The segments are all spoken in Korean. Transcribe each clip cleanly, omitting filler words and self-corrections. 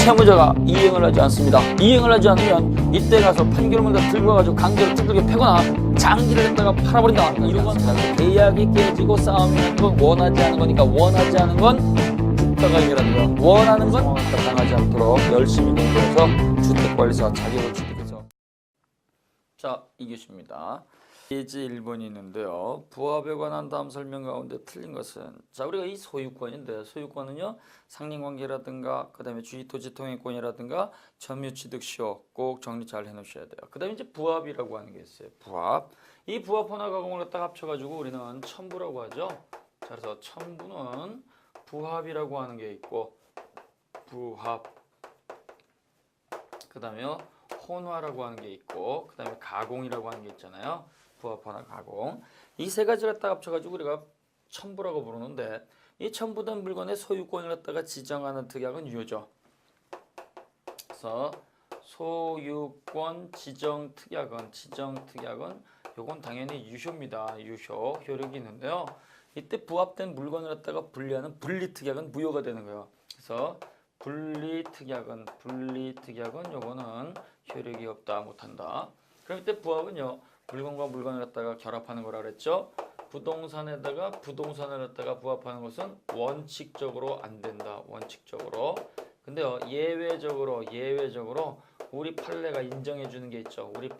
채무자가 이행을 하지 않습니다. 이행을 하지 않으면 이때 가서 판결문을 들고 가지고 강제로 두들겨 패거나 장기를 했다가 팔아버린다. 이런 건 계약이 깨지고 싸움이 나는 건 원하지 않은 거니까 원하지 않은 건 국가가 해결하는 거. 원하는 건 당하지 않도록 열심히 공부해서 주택관리사 자격을 취득해서. 자, 2교시입니다. 예제 1번이 있는데요. 부합에 관한 다음 설명 가운데 틀린 것은, 자, 우리가 이 소유권인데, 소유권은요 상린관계라든가 그 다음에 주의토지 통행권이라든가 점유취득시효 꼭 정리 잘 해놓으셔야 돼요. 그 다음에 이제 부합이라고 하는 게 있어요. 부합. 이 부합 혼합 가공을 갖다가 합쳐가지고 우리는 첨부라고 하죠. 자, 그래서 첨부는 부합이라고 하는 게 있고, 부합, 그 다음에 혼화라고 하는 게 있고, 그 다음에 가공이라고 하는 게 있잖아요. 부합하나 가공. 이 세 가지를 갖다가 합쳐가지고 우리가 첨부라고 부르는데, 이 첨부된 물건의 소유권을 갖다가 지정하는 특약은 유효죠. 그래서 소유권 지정 특약은 요건 당연히 유효입니다. 유효, 효력이 있는데요. 이때 부합된 물건을 갖다가 분리하는 분리 특약은 무효가 되는 거예요. 그래서 분리 특약은 요거는 효력이 없다, 못한다. 그럼 이때 부합은요, 물건과 물건을 갖다가 결합하는 거라 그랬죠. 부동산에다가 부동산을 갖다가 부합하는 것은 원칙적으로 안 된다. 원칙적으로. 근데요, 예외적으로 우리 판례가 인정해 주는 게 있죠. 우리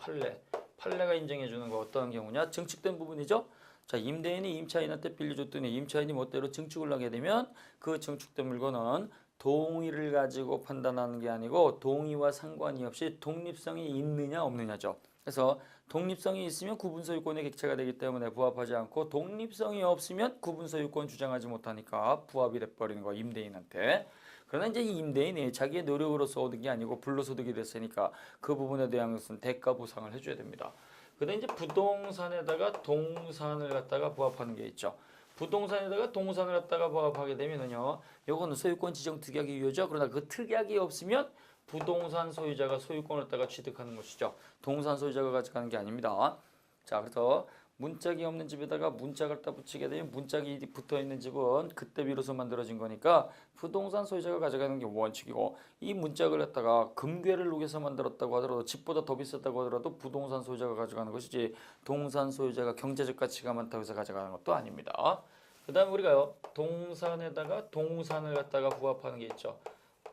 판례가 인정해 주는 거 어떤 경우냐? 증축된 부분이죠. 자, 임대인이 임차인한테 빌려줬더니 임차인이 멋대로 증축을 하게 되면 그 증축된 물건은 동의를 가지고 판단하는 게 아니고 동의와 상관이 없이 독립성이 있느냐 없느냐죠. 그래서 독립성이 있으면 구분소유권의 객체가 되기 때문에 부합하지 않고, 독립성이 없으면 구분소유권 주장하지 못하니까 부합이 돼버리는 거, 임대인한테. 그러나 이제 이 임대인이 자기의 노력으로서 얻은 게 아니고 불로소득이 됐으니까 그 부분에 대한 것은 대가 보상을 해줘야 됩니다. 그다음에 이제 부동산에다가 동산을 갖다가 부합하는 게 있죠. 부동산에다가 동산을 갖다가 부합하게 되면은요, 요거는 소유권 지정 특약이 유효죠. 그러나 그 특약이 없으면 부동산 소유자가 소유권을 갖다가 취득하는 것이죠. 동산 소유자가 가져가는 게 아닙니다. 자, 그래서 문짝이 없는 집에다가 문짝을 갖다 붙이게 되면 문짝이 붙어 있는 집은 그때 비로소 만들어진 거니까 부동산 소유자가 가져가는 게 원칙이고, 이 문짝을 갖다가 금괴를 녹여서 만들었다고 하더라도 집보다 더 비쌌다고 하더라도 부동산 소유자가 가져가는 것이지 동산 소유자가 경제적 가치가 많다고 해서 가져가는 것도 아닙니다. 그 다음에 우리가요, 동산에다가 동산을 갖다가 부합하는 게 있죠.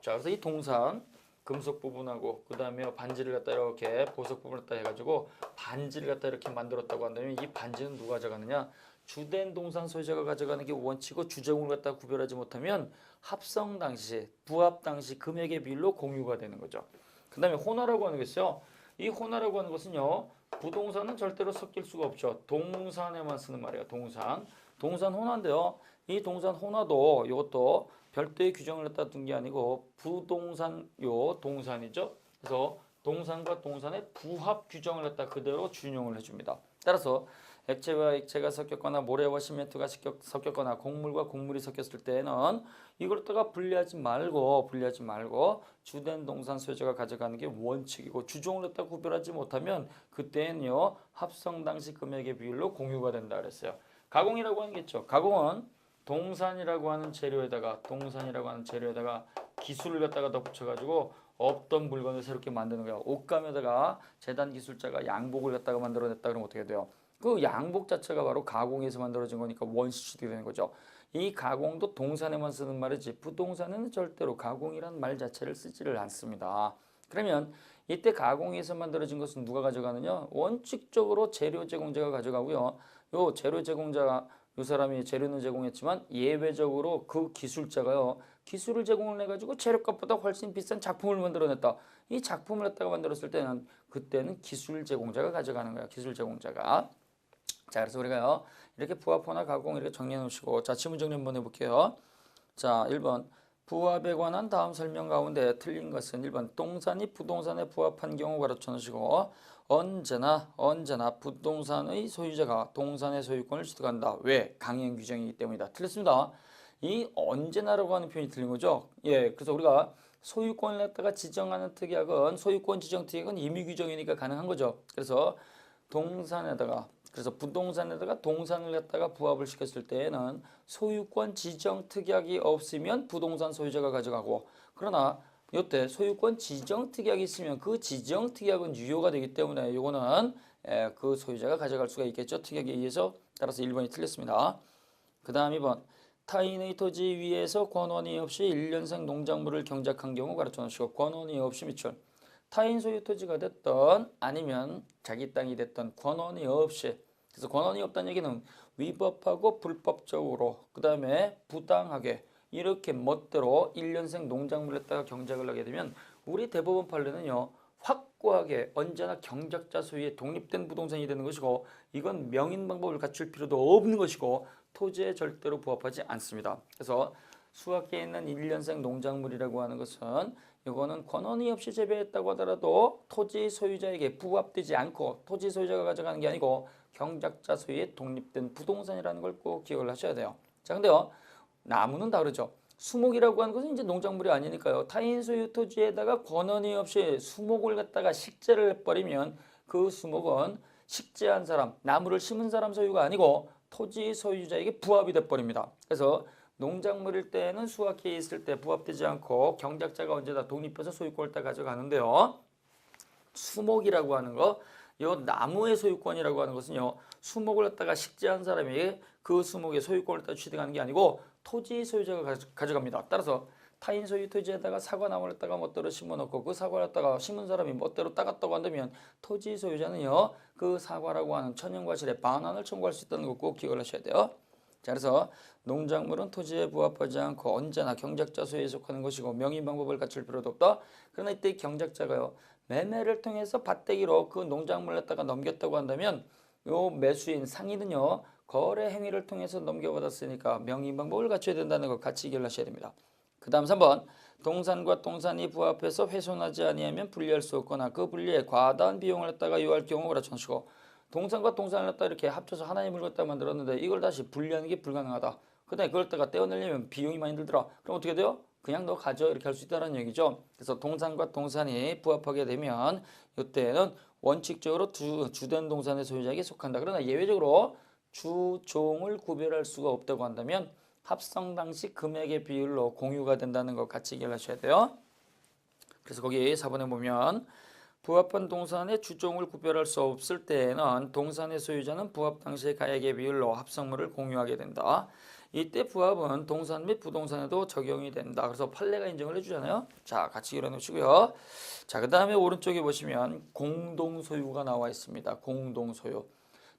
자, 그래서 이 동산 금속 부분하고 그 다음에 반지를 갖다 이렇게 보석 부분을 갖다 해가지고 반지를 갖다 이렇게 만들었다고 한다면 이 반지는 누가 가져가느냐? 주된 동산 소유자가 가져가는 게 원칙이고, 주재물을 갖다 구별하지 못하면 합성 당시, 부합 당시 금액의 비율로 공유가 되는 거죠. 그 다음에 혼화라고 하는 게 있어요. 이 혼화라고 하는 것은요, 부동산은 절대로 섞일 수가 없죠. 동산에만 쓰는 말이에요. 동산 혼화인데요. 이 동산 혼화도 이것도 별도의 규정을 갖다 둔 게 아니고 부동산 동산이죠. 그래서 동산과 동산의 부합 규정을 갖다 그대로 준용을 해줍니다. 따라서 액체와 액체가 섞였거나 모래와 시멘트가 섞였거나 곡물과 곡물이 섞였을 때는 이걸 갖다가 분리하지 말고 주된 동산 소유자가 가져가는 게 원칙이고, 주종을 갖다 구별하지 못하면 그때는요, 합성 당시 금액의 비율로 공유가 된다 그랬어요. 가공이라고 하는 게 있죠. 가공은 동산이라고 하는 재료에다가 기술을 갖다가 덧붙여가지고 없던 물건을 새롭게 만드는 거야. 옷감에다가 재단 기술자가 양복을 갖다가 만들어냈다 그러면 어떻게 돼요? 그 양복 자체가 바로 가공에서 만들어진 거니까 원시 취득이 되는 거죠. 이 가공도 동산에만 쓰는 말이지 부동산에는 절대로 가공이라는 말 자체를 쓰지를 않습니다. 그러면 이때 가공에서 만들어진 것은 누가 가져가느냐? 원칙적으로 재료 제공자가 가져가고요. 요 재료 제공자가, 이 사람이 재료는 제공했지만 예외적으로 그 기술자가요, 기술을 제공을 해가지고 재료값보다 훨씬 비싼 작품을 만들어냈다. 이 작품을 갖다가 만들었을 때는 그때는 기술 제공자가 가져가는 거야. 기술 제공자가. 자, 그래서 우리가요, 이렇게 부합호나 가공 이렇게 정리해 놓으시고, 자, 지문 정리 한번 해볼게요. 자, 1번 부합에 관한 다음 설명 가운데 틀린 것은 1번 동산이 부동산에 부합한 경우 가르쳐 놓으시고, 언제나 부동산의 소유자가 동산의 소유권을 취득한다. 왜? 강행 규정이기 때문이다. 틀렸습니다. 이 언제나라고 하는 표현이 틀린 거죠. 예, 그래서 우리가 소유권을 갖다가 지정하는 특약은, 소유권 지정 특약은 임의 규정이니까 가능한 거죠. 그래서 부동산에다가 동산을 갖다가 부합을 시켰을 때에는 소유권 지정 특약이 없으면 부동산 소유자가 가져가고, 그러나 이때 소유권 지정 특약이 있으면 그 지정 특약은 유효가 되기 때문에 이거는 그 소유자가 가져갈 수가 있겠죠. 특약에 의해서. 따라서 1번이 틀렸습니다. 그 다음 2번 타인의 토지 위에서 권원이 없이 1년생 농작물을 경작한 경우 가르쳐 놓으시고 권원이 없이 미출 타인 소유 토지가 됐던 아니면 자기 땅이 됐던 권원이 없이 그래서 권원이 없다는 얘기는 위법하고 불법적으로 그 다음에 부당하게 이렇게 멋대로 1년생 농작물을 했다가 경작을 하게 되면 우리 대법원 판례는요. 확고하게 언제나 경작자 소유의 독립된 부동산이 되는 것이고 이건 명인 방법을 갖출 필요도 없는 것이고 토지에 절대로 부합하지 않습니다. 그래서 수학계에 있는 1년생 농작물이라고 하는 것은 이거는 권원이 없이 재배했다고 하더라도 토지 소유자에게 부합되지 않고 토지 소유자가 가져가는 게 아니고 경작자 소유의 독립된 부동산이라는 걸 꼭 기억을 하셔야 돼요. 자, 근데요. 나무는 다르죠. 수목이라고 하는 것은 이제 농작물이 아니니까요. 타인 소유 토지에다가 권한이 없이 수목을 갖다가 식재를 해버리면 그 수목은 식재한 사람, 나무를 심은 사람 소유가 아니고 토지 소유자에게 부합이 돼버립니다. 그래서 농작물일 때는 수확기에 있을 때 부합되지 않고 경작자가 언제나 독립해서 소유권을 다 가져가는데요. 수목이라고 하는 거, 이 나무의 소유권이라고 하는 것은요. 수목을 갖다가 식재한 사람이 그 수목의 소유권을 따 취득하는 게 아니고 토지 소유자가 가져갑니다. 따라서 타인 소유 토지에다가 사과나무를 갖다가 멋대로 심어놓고 그 사과를 갖다가 심은 사람이 멋대로 따갔다고 한다면 토지 소유자는요. 그 사과라고 하는 천연과실에 반환을 청구할 수 있다는 거 꼭 기억을 하셔야 돼요. 자, 그래서 농작물은 토지에 부합하지 않고 언제나 경작자 소유에 속하는 것이고 명의 방법을 갖출 필요도 없다. 그러나 이때 경작자가요. 매매를 통해서 밭대기로 그 농작물을 갖다가 넘겼다고 한다면 요 매수인 상인은요. 거래 행위를 통해서 넘겨받았으니까 명의 방법을 갖춰야 된다는 걸 같이 기억하셔야 됩니다. 그 다음 3번 동산과 동산이 부합해서 훼손하지 아니하면 분리할 수 없거나 그 분리에 과다한 비용을 갖다가 요할 경우 가르쳐주시고 동산과 동산을 갖다 이렇게 합쳐서 하나의 물건을 갖다 만들었는데 이걸 다시 분리하는 게 불가능하다. 그 다음에 그걸 갖다가 떼어내려면 비용이 많이 들더라. 그럼 어떻게 돼요? 그냥 너 가져 이렇게 할 수 있다는 얘기죠. 그래서 동산과 동산이 부합하게 되면 이때는 원칙적으로 주된 동산의 소유자에게 속한다. 그러나 예외적으로 주종을 구별할 수가 없다고 한다면 합성 당시 금액의 비율로 공유가 된다는 거 같이 기억하셔야 돼요. 그래서 거기 4번에 보면 부합한 동산의 주종을 구별할 수 없을 때에는 동산의 소유자는 부합 당시의 가액의 비율로 합성물을 공유하게 된다. 이때 부합은 동산 및 부동산에도 적용이 된다. 그래서 판례가 인정을 해주잖아요. 자, 같이 그려놓으시고요. 자, 그 다음에 오른쪽에 보시면 공동소유가 나와 있습니다. 공동소유.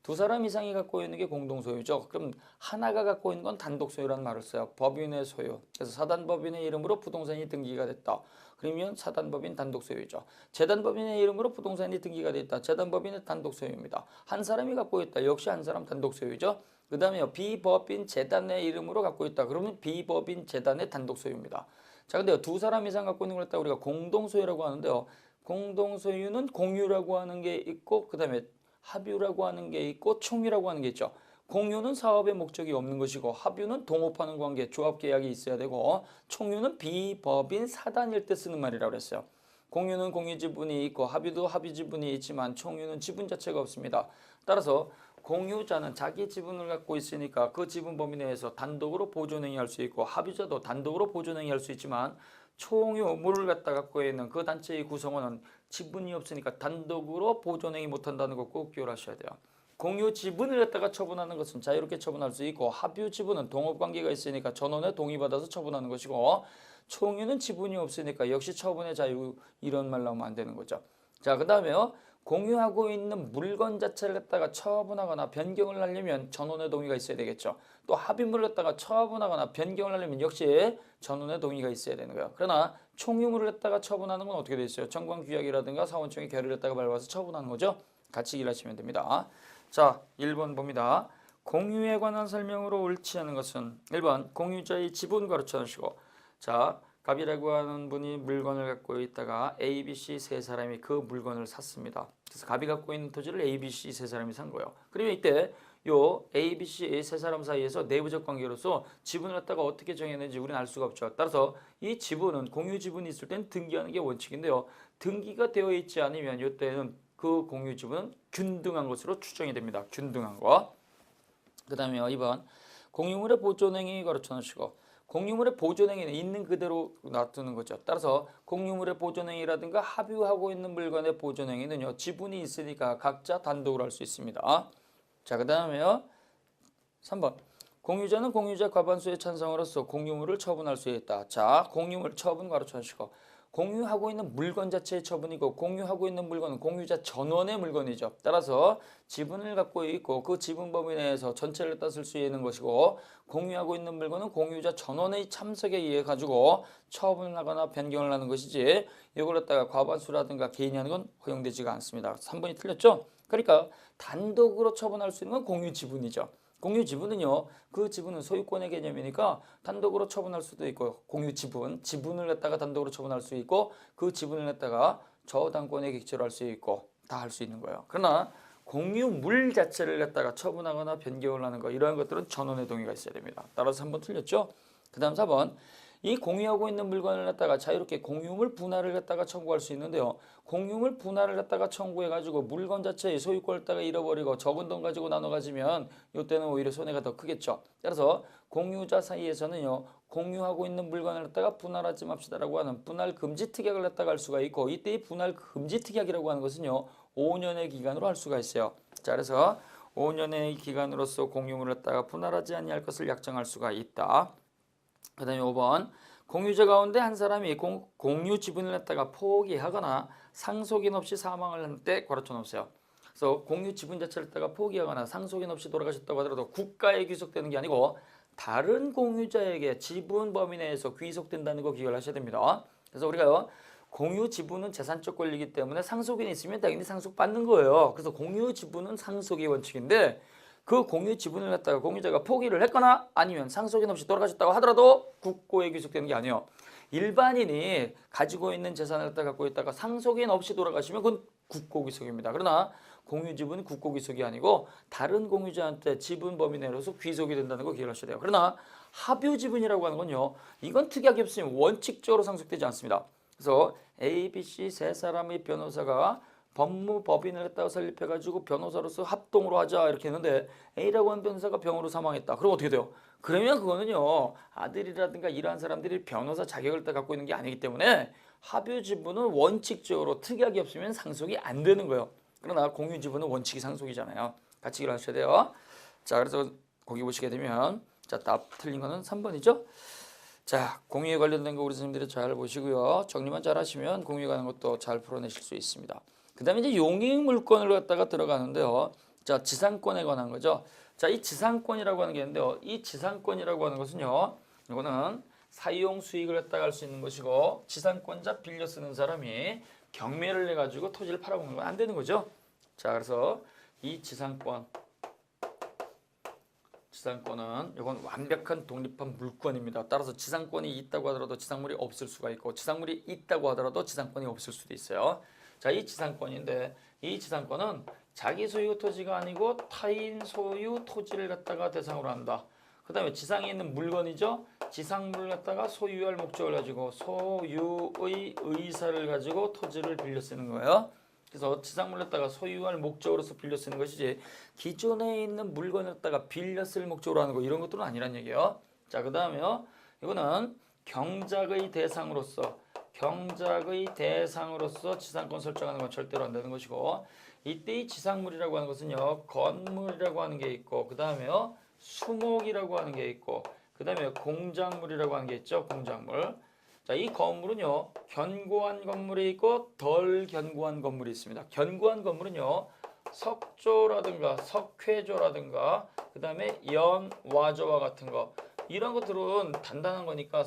두 사람 이상이 갖고 있는 게 공동소유죠. 그럼 하나가 갖고 있는 건 단독소유라는 말을 써요. 법인의 소유. 그래서 사단법인의 이름으로 부동산이 등기가 됐다. 그러면 사단법인 단독소유죠. 재단법인의 이름으로 부동산이 등기가 됐다. 재단법인의 단독소유입니다. 한 사람이 갖고 있다. 역시 한 사람 단독소유죠. 그 다음에 비법인 재단의 이름으로 갖고 있다. 그러면 비법인 재단의 단독소유입니다. 자, 근데요. 두 사람 이상 갖고 있는 걸 갖다 우리가 공동소유라고 하는데요. 공동소유는 공유라고 하는 게 있고 그 다음에 합유라고 하는 게 있고 총유라고 하는 게 있죠. 공유는 사업의 목적이 없는 것이고 합유는 동업하는 관계, 조합계약이 있어야 되고 총유는 비법인 사단일 때 쓰는 말이라고 그랬어요. 공유는 공유지분이 있고 합유도 합유지분이 있지만 총유는 지분 자체가 없습니다. 따라서 공유자는 자기 지분을 갖고 있으니까 그 지분 범위 내에서 단독으로 보존행위할 수 있고 합유자도 단독으로 보존행위할 수 있지만 총유물을 갖다 갖고 있는 그 단체의 구성원은 지분이 없으니까 단독으로 보존행위 못한다는 거 꼭 기억하셔야 돼요. 공유 지분을 갖다가 처분하는 것은 자유롭게 처분할 수 있고 합유 지분은 동업관계가 있으니까 전원에 동의받아서 처분하는 것이고 총유는 지분이 없으니까 역시 처분의 자유 이런 말 나오면 안 되는 거죠. 자, 그 다음에요. 공유하고 있는 물건 자체를 갖다가 처분하거나 변경을 하려면 전원의 동의가 있어야 되겠죠. 또 합의물을 갖다가 처분하거나 변경을 하려면 역시 전원의 동의가 있어야 되는 거예요. 그러나 총유물을 갖다가 처분하는 건 어떻게 돼 있어요? 정관규약이라든가 사원청의 결의를 갖다가 밟아서 처분하는 거죠. 같이 일하시면 됩니다. 자, 1번 봅니다. 공유에 관한 설명으로 옳지 않은 것은 1번 공유자의 지분 가르쳐 주시고 자, 갑이라고 하는 분이 물건을 갖고 있다가 A, B, C 세 사람이 그 물건을 샀습니다. 그래서 갑이 갖고 있는 토지를 A, B, C 세 사람이 산 거예요. 그러면 이때 요 A, B, C 세 사람 사이에서 내부적 관계로서 지분을 갖다가 어떻게 정했는지 우리는 알 수가 없죠. 따라서 이 지분은 공유 지분이 있을 땐 등기하는 게 원칙인데요. 등기가 되어 있지 않으면 이때는 그 공유 지분은 균등한 것으로 추정이 됩니다. 균등한 거. 그 다음에 2번 공유물의 보존행위 가르쳐 놓으시고 공유물의 보존행위는 있는 그대로 놔두는 거죠. 따라서 공유물의 보존행위라든가 합유하고 있는 물건의 보존행위는요. 지분이 있으니까 각자 단독으로 할 수 있습니다. 자, 그 다음에요. 3번. 공유자는 공유자 과반수의 찬성으로서 공유물을 처분할 수 있다. 자, 공유물 처분 가로쳐주시고 공유하고 있는 물건 자체의 처분이고 공유하고 있는 물건은 공유자 전원의 물건이죠. 따라서 지분을 갖고 있고 그 지분 범위 내에서 전체를 따쓸 수 있는 것이고 공유하고 있는 물건은 공유자 전원의 참석에 의해 가지고 처분을 하거나 변경을 하는 것이지 이걸 갖다가 과반수라든가 개인이 하는 건 허용되지가 않습니다. 3번이 틀렸죠? 그러니까 단독으로 처분할 수 있는 건 공유 지분이죠. 공유 지분은요, 그 지분은 소유권의 개념이니까 단독으로 처분할 수도 있고, 공유 지분을 갖다가 단독으로 처분할 수 있고, 그 지분을 갖다가 저당권의 객체로 할 수 있고, 다 할 수 있는 거예요. 그러나 공유물 자체를 갖다가 처분하거나 변경을 하는 거, 이러한 것들은 전원의 동의가 있어야 됩니다. 따라서 3번 틀렸죠? 그 다음 4번. 이 공유하고 있는 물건을 갖다가 자유롭게 공유물 분할을 갖다가 청구할 수 있는데요. 공유물 분할을 갖다가 청구해가지고 물건 자체의 소유권을 갖다가 잃어버리고 적은 돈 가지고 나눠 가지면 이때는 오히려 손해가 더 크겠죠. 따라서 공유자 사이에서는요. 공유하고 있는 물건을 갖다가 분할하지 맙시다라고 하는 분할 금지 특약을 갖다가 할 수가 있고 이때 이 분할 금지 특약이라고 하는 것은요. 5년의 기간으로 할 수가 있어요. 자, 그래서 5년의 기간으로서 공유물을 갖다가 분할하지 아니할 것을 약정할 수가 있다. 그 다음에 5번. 공유자 가운데 한 사람이 공유 지분을 갖다가 포기하거나 상속인 없이 사망을 한 때 괄호쳐 놓으세요. 그래서 공유 지분 자체를 갖다가 포기하거나 상속인 없이 돌아가셨다고 하더라도 국가에 귀속되는 게 아니고 다른 공유자에게 지분 범위 내에서 귀속된다는 거 기억을 하셔야 됩니다. 그래서 우리가 공유 지분은 재산적 권리이기 때문에 상속인이 있으면 당연히 상속받는 거예요. 그래서 공유 지분은 상속의 원칙인데 그 공유 지분을 갖다가 공유자가 포기를 했거나 아니면 상속인 없이 돌아가셨다고 하더라도 국고에 귀속되는 게 아니에요. 일반인이 가지고 있는 재산을 갖고 있다가 상속인 없이 돌아가시면 그건 국고 귀속입니다. 그러나 공유 지분은 국고 귀속이 아니고 다른 공유자한테 지분 범위 내로서 귀속이 된다는 거 기억하셔야 돼요. 그러나 합유 지분이라고 하는 건요. 이건 특약이 없으면 원칙적으로 상속되지 않습니다. 그래서 A, B, C 세 사람의 변호사가 법무법인을 갖다가 설립해가지고 변호사로서 합동으로 하자 이렇게 했는데 A라고 하는 변호사가 병으로 사망했다. 그럼 어떻게 돼요? 그러면 그거는요 아들이라든가 이러한 사람들이 변호사 자격을 다 갖고 있는 게 아니기 때문에 합유 지분은 원칙적으로 특약이 없으면 상속이 안 되는 거예요. 그러나 공유 지분은 원칙이 상속이잖아요. 같이 일하셔야 돼요. 자, 그래서 거기 보시게 되면 자, 답 틀린 거는 3번이죠. 자, 공유에 관련된 거 우리 선생님들이 잘 보시고요. 정리만 잘 하시면 공유에 관한 것도 잘 풀어내실 수 있습니다. 그 다음에 이제 용익 물권을 갖다가 들어가는데요. 자, 지상권에 관한 거죠. 자, 이 지상권이라고 하는 게 있는데요. 이 지상권이라고 하는 것은요. 이거는 사용 수익을 갖다가 할 수 있는 것이고 지상권자 빌려 쓰는 사람이 경매를 해가지고 토지를 팔아먹는 건 안 되는 거죠. 자, 그래서 이 지상권은 이건 완벽한 독립한 물권입니다. 따라서 지상권이 있다고 하더라도 지상물이 없을 수가 있고 지상물이 있다고 하더라도 지상권이 없을 수도 있어요. 자, 이 지상권인데 이 지상권은 자기 소유 토지가 아니고 타인 소유 토지를 갖다가 대상으로 한다. 그 다음에 지상에 있는 물건이죠. 지상물을 갖다가 소유할 목적을 가지고 소유의 의사를 가지고 토지를 빌려 쓰는 거예요. 그래서 지상물을 갖다가 소유할 목적으로서 빌려 쓰는 것이지 기존에 있는 물건을 갖다가 빌려 쓸 목적으로 하는 거 이런 것들은 아니란 얘기예요. 자, 그 다음에요. 이거는 경작의 대상으로서 지상권 설정하는 건 절대로 안 되는 것이고 이때 이 지상물이라고 하는 것은요. 건물이라고 하는 게 있고 그 다음에요. 수목이라고 하는 게 있고 그 다음에 공작물이라고 하는 게 있죠. 공작물. 자, 이 건물은요. 견고한 건물이 있고 덜 견고한 건물이 있습니다. 견고한 건물은요. 석조라든가 석회조라든가 그 다음에 연와조와 같은 거 이런 것들은 단단한 거니까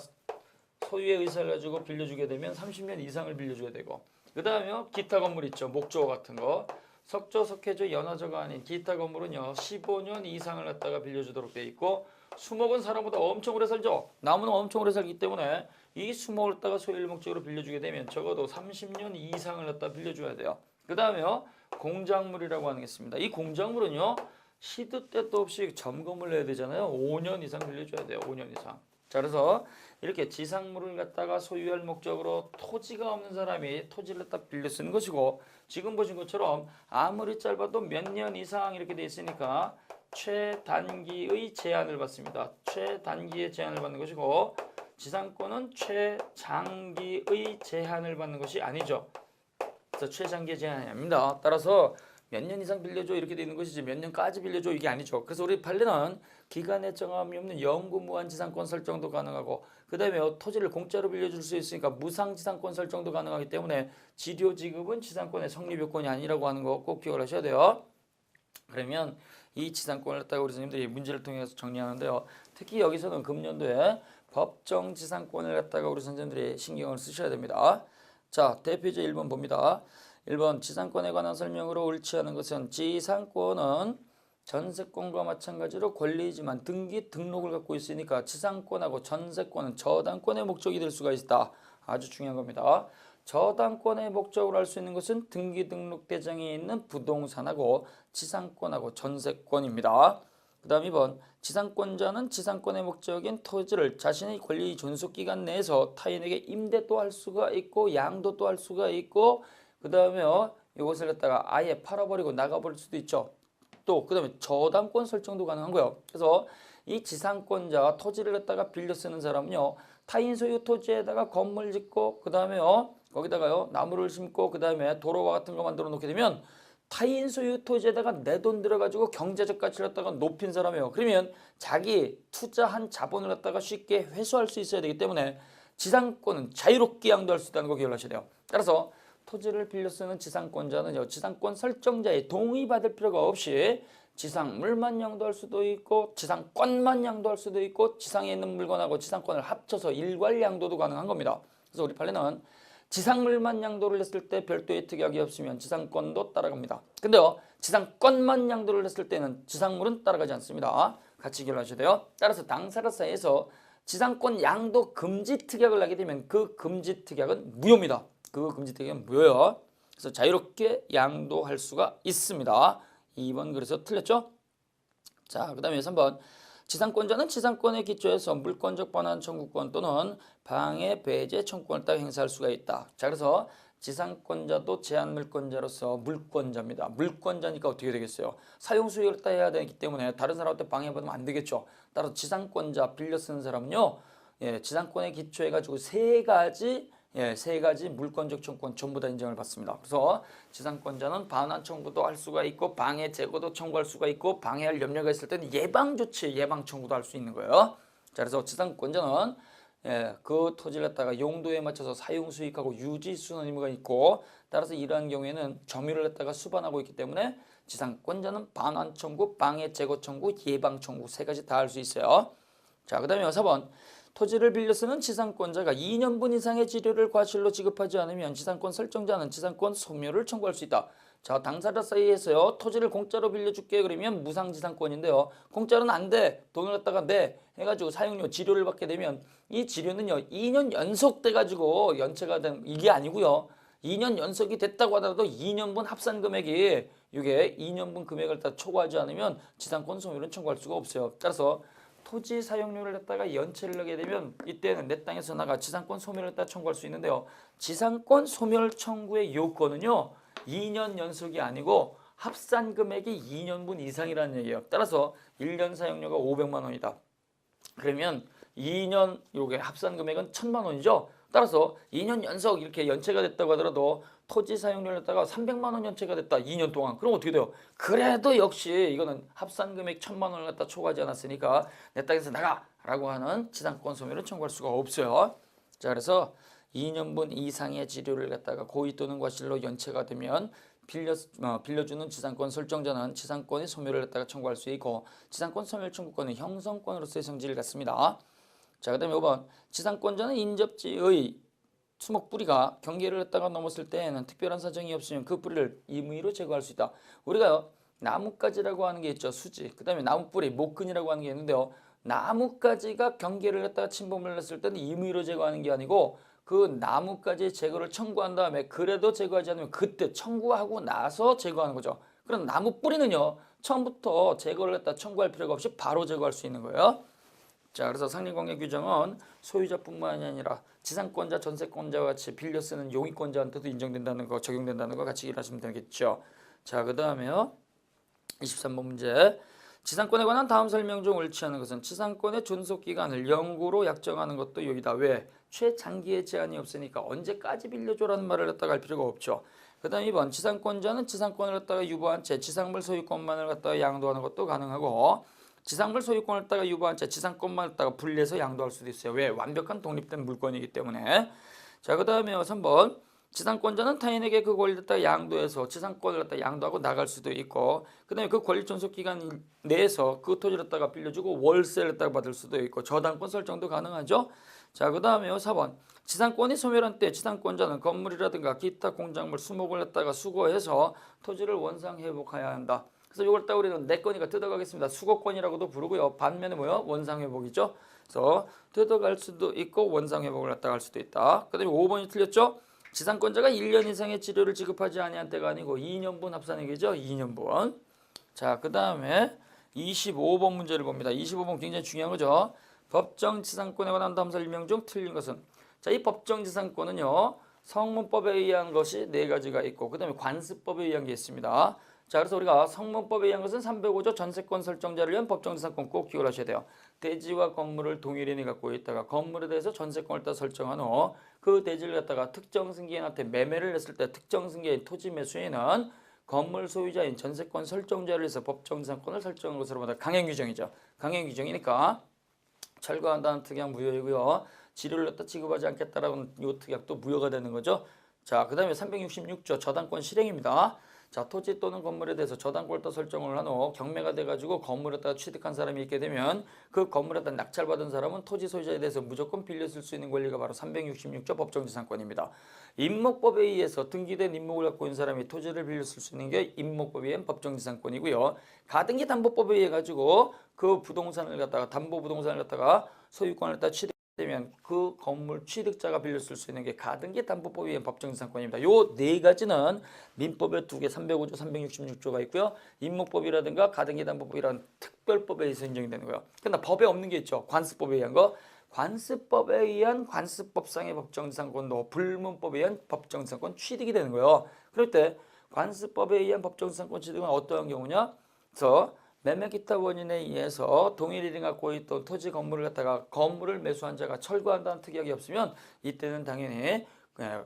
소유의 의사를 가지고 빌려주게 되면 30년 이상을 빌려줘야 되고 그 다음에 기타 건물 있죠. 목조 같은 거 석조, 석회조, 연화조가 아닌 기타 건물은요 15년 이상을 갖다가 빌려주도록 돼 있고 수목은 사람보다 엄청 오래 살죠. 나무는 엄청 오래 살기 때문에 이 수목을 갖다가 소유일 목적으로 빌려주게 되면 적어도 30년 이상을 갖다 빌려줘야 돼요. 그 다음에요 공작물이라고 하는 게 있습니다. 이 공작물은요 시도 때도 없이 점검을 해야 되잖아요. 5년 이상 빌려줘야 돼요. 5년 이상. 자, 그래서 이렇게 지상물을 갖다가 소유할 목적으로 토지가 없는 사람이 토지를 갖다 빌려 쓰는 것이고 지금 보신 것처럼 아무리 짧아도 몇 년 이상 이렇게 돼 있으니까 최단기의 제한을 받습니다. 최단기의 제한을 받는 것이고 지상권은 최장기의 제한을 받는 것이 아니죠. 그래서 최장기의 제한이 아닙니다. 따라서 몇 년 이상 빌려줘 이렇게 되는 것이지 몇 년까지 빌려줘 이게 아니죠. 그래서 우리 판례는 기간의 정함이 없는 영구무한 지상권 설정도 가능하고 그 다음에 토지를 공짜로 빌려줄 수 있으니까 무상지상권 설정도 가능하기 때문에 지료지급은 지상권의 성립요건이 아니라고 하는 거 꼭 기억을 하셔야 돼요. 그러면 이 지상권을 갖다가 우리 선생님들이 문제를 통해서 정리하는데요. 특히 여기서는 금년도에 법정 지상권을 갖다가 우리 선생님들이 신경을 쓰셔야 됩니다. 자, 대표제 1번 봅니다. 1번 지상권에 관한 설명으로 옳지 않은 것은 지상권은 전세권과 마찬가지로 권리이지만 등기 등록을 갖고 있으니까 지상권하고 전세권은 저당권의 목적이 될 수가 있다. 아주 중요한 겁니다. 저당권의 목적으로 할 수 있는 것은 등기 등록 대장에 있는 부동산하고 지상권하고 전세권입니다. 그 다음 2번 지상권자는 지상권의 목적인 토지를 자신의 권리 존속 기간 내에서 타인에게 임대도 할 수가 있고 양도도 할 수가 있고 그 다음에 이것을 갖다가 아예 팔아버리고 나가버릴 수도 있죠. 또 그 다음에 저당권 설정도 가능한 거예요. 그래서 이 지상권자가 토지를 갖다가 빌려 쓰는 사람은요. 타인 소유 토지에다가 건물 짓고 그 다음에 거기다가요 나무를 심고 그 다음에 도로와 같은 거 만들어 놓게 되면 타인 소유 토지에다가 내 돈 들어가지고 경제적 가치를 갖다가 높인 사람이에요. 그러면 자기 투자한 자본을 갖다가 쉽게 회수할 수 있어야 되기 때문에 지상권은 자유롭게 양도할 수 있다는 거 기억하셔야 돼요. 따라서 토지를 빌려 쓰는 지상권자는요. 지상권 설정자의 동의 받을 필요가 없이 지상물만 양도할 수도 있고 지상권만 양도할 수도 있고 지상에 있는 물건하고 지상권을 합쳐서 일괄 양도도 가능한 겁니다. 그래서 우리 판례는 지상물만 양도를 했을 때 별도의 특약이 없으면 지상권도 따라갑니다. 근데요. 지상권만 양도를 했을 때는 지상물은 따라가지 않습니다. 같이 기억하셔야 돼요. 따라서 당사자 사이에서 지상권 양도 금지 특약을 하게 되면 그 금지 특약은 무효입니다. 그 금지 특약은 무효예요. 그래서 자유롭게 양도할 수가 있습니다. 2번 그래서 틀렸죠? 자, 그 다음에 3번 지상권자는 지상권에 기초해서 물권적 반환 청구권 또는 방해 배제 청구권을 따라 행사할 수가 있다. 자, 그래서 지상권자도 제한물권자로서 물권자입니다. 물권자니까 어떻게 되겠어요? 사용수익을 따 해야 되기 때문에 다른 사람한테 방해받으면 안 되겠죠. 따라서 지상권자 빌려 쓰는 사람은요. 지상권에 기초해가지고 세 가지 물권적 청구권 전부 다 인정을 받습니다. 그래서 지상권자는 반환 청구도 할 수가 있고 방해 제거도 청구할 수가 있고 방해할 염려가 있을 때는 예방 조치, 예방 청구도 할 수 있는 거예요. 자, 그래서 지상권자는 그 토지를 갖다가 용도에 맞춰서 사용 수익하고 유지 수는 의무가 있고 따라서 이러한 경우에는 점유를 갖다가 수반하고 있기 때문에 지상권자는 반환 청구, 방해 제거 청구, 예방 청구 세 가지 다 할 수 있어요. 자, 그다음에 4번 토지를 빌려 쓰는 지상권자가 2년분 이상의 지료를 과실로 지급하지 않으면 지상권 설정자는 지상권 소멸을 청구할 수 있다. 자, 당사자 사이에서요. 토지를 공짜로 빌려줄게 그러면 무상지상권인데요. 공짜로는 안 돼. 돈을 갖다가 내 해가지고 사용료 지료를 받게 되면 이 지료는요. 2년 연속 돼가지고 연체가 된 이게 아니고요. 2년 연속이 됐다고 하더라도 2년분 합산 금액이 이게 2년분 금액을 다 초과하지 않으면 지상권 소멸은 청구할 수가 없어요. 따라서 토지 사용료를 갖다가 연체를 하게 되면 이때는 내 땅에서 나가 지상권 소멸을 갖다 청구할 수 있는데요. 지상권 소멸 청구의 요건은요. 2년 연속이 아니고 합산 금액이 2년분 이상이라는 얘기예요. 따라서 1년 사용료가 500만 원이다. 그러면 2년 요게 합산 금액은 1000만 원이죠. 따라서 2년 연속 이렇게 연체가 됐다고 하더라도 토지 사용료를 갖다가 300만 원 연체가 됐다. 2년 동안. 그럼 어떻게 돼요? 그래도 역시 이거는 합산 금액 1000만 원을 갖다 초과하지 않았으니까 내 땅에서 나가라고 하는 지상권 소멸을 청구할 수가 없어요. 자, 그래서 2년분 이상의 지료를 갖다가 고의 또는 과실로 연체가 되면 빌려주는 지상권 설정자는 지상권의 소멸을 갖다가 청구할 수 있고 지상권 소멸 청구권은 형성권으로서의 성질을 갖습니다. 자, 그 다음에 5번 지상권자는 인접지의 수목 뿌리가 경계를 갖다가 넘었을 때에는 특별한 사정이 없으면 그 뿌리를 임의로 제거할 수 있다. 우리가요 나뭇가지라고 하는 게 있죠. 수지. 그 다음에 나무뿌리, 목근이라고 하는 게 있는데요. 나뭇가지가 경계를 갖다가 침범을 했을 때는 임의로 제거하는 게 아니고 그 나뭇가지 제거를 청구한 다음에 그래도 제거하지 않으면 그때 청구하고 나서 제거하는 거죠. 그럼 나무 뿌리는요 처음부터 제거를 갖다 청구할 필요가 없이 바로 제거할 수 있는 거예요. 자, 그래서 상립관계 규정은 소유자뿐만이 아니라 지상권자, 전세권자와 같이 빌려 쓰는 용의권자한테도 인정된다는 거, 적용된다는 거 같이 이해하시면 되겠죠. 자, 그 다음에요 23번 문제. 지상권에 관한 다음 설명 중 옳지 않은 것은 지상권의 존속 기간을 영구로 약정하는 것도 여기다. 왜? 최장기의 제한이 없으니까 언제까지 빌려줘라는 말을 갖다가 할 필요가 없죠. 그 다음 2번 지상권자는 지상권을 갖다가 유보한 채 지상물 소유권만을 갖다가 양도하는 것도 가능하고 지상물 소유권을 갖다가 유보한 채 지상권만 갖다가 분리해서 양도할 수도 있어요. 왜? 완벽한 독립된 물건이기 때문에. 자, 그 다음에 3번 지상권자는 타인에게 그 권리를 갖다가 양도해서 지상권을 갖다가 양도하고 나갈 수도 있고 그 다음에 그 권리 존속 기간 내에서 그 토지를 갖다가 빌려주고 월세를 갖다가 받을 수도 있고 저당권 설정도 가능하죠. 자, 그 다음에 4번 지상권이 소멸한 때 지상권자는 건물이라든가 기타 공작물 수목을 갖다가 수거해서 토지를 원상 회복해야 한다. 그래서 이걸 딱 우리는 내 거니까 뜯어가겠습니다. 수거권이라고도 부르고요. 반면에 뭐요? 원상 회복이죠. 그래서 뜯어갈 수도 있고 원상 회복을 갖다가 할 수도 있다. 그 다음에 5번이 틀렸죠. 지상권자가 1년 이상의 치료를 지급하지 아니한 때가 아니고 2년분 합산액이죠. 2년분. 자, 그 다음에 25번 문제를 봅니다. 25번 굉장히 중요한 거죠. 법정 지상권에 관한 다음 설명 중 틀린 것은 자, 이 법정 지상권은요. 성문법에 의한 것이 4가지가 있고 그 다음에 관습법에 의한 게 있습니다. 자, 그래서 우리가 성문법에 의한 것은 305조 전세권 설정자를 위한 법정 지상권 꼭 기억하셔야 돼요. 대지와 건물을 동일인이 갖고 있다가 건물에 대해서 전세권을 따 설정한 후 그 대지를 갖다가 특정 승계인한테 매매를 했을 때 특정 승계인 토지 매수인은 건물 소유자인 전세권 설정자를 해서 법정 지상권을 설정한 것으로 보다 강행 규정이죠. 강행 규정이니까 철거한다는 특약 무효이고요. 지료를 갖다 지급하지 않겠다라는 이 특약도 무효가 되는 거죠. 자, 그 다음에 366조 저당권 실행입니다. 자, 토지 또는 건물에 대해서 저당권을 또 설정을 한 후 경매가 돼가지고 건물에다가 취득한 사람이 있게 되면 그 건물에다 낙찰받은 사람은 토지 소유자에 대해서 무조건 빌려 쓸 수 있는 권리가 바로 366조 법정지상권입니다. 임목법에 의해서 등기된 임목을 갖고 있는 사람이 토지를 빌려 쓸 수 있는 게 임목법에 의한 법정지상권이고요. 가등기 담보법에 의해 가지고 그 부동산을 갖다가 담보부동산을 갖다가 소유권을 갖다 취득되면 그 건물 취득자가 빌려 쓸 수 있는 게 가등기 담보법에 의한 법정지상권입니다. 요 4가지는 민법에 2개 305조 366조가 있고요. 임목법이라든가 가등기 담보법이라는 특별법에 의해서 인정이 되는 거예요. 그러나 법에 없는 게 있죠. 관습법에 의한 거. 관습법에 의한 관습법상의 법정지상권도 불문법에 의한 법정지상권 취득이 되는 거예요. 그럴 때 관습법에 의한 법정지상권 취득은 어떠한 경우냐? 그래서 매매 기타 원인에 의해서 동일인이 갖고 있던 토지 건물을 갖다가 건물을 매수한 자가 철거한다는 특약이 없으면 이때는 당연히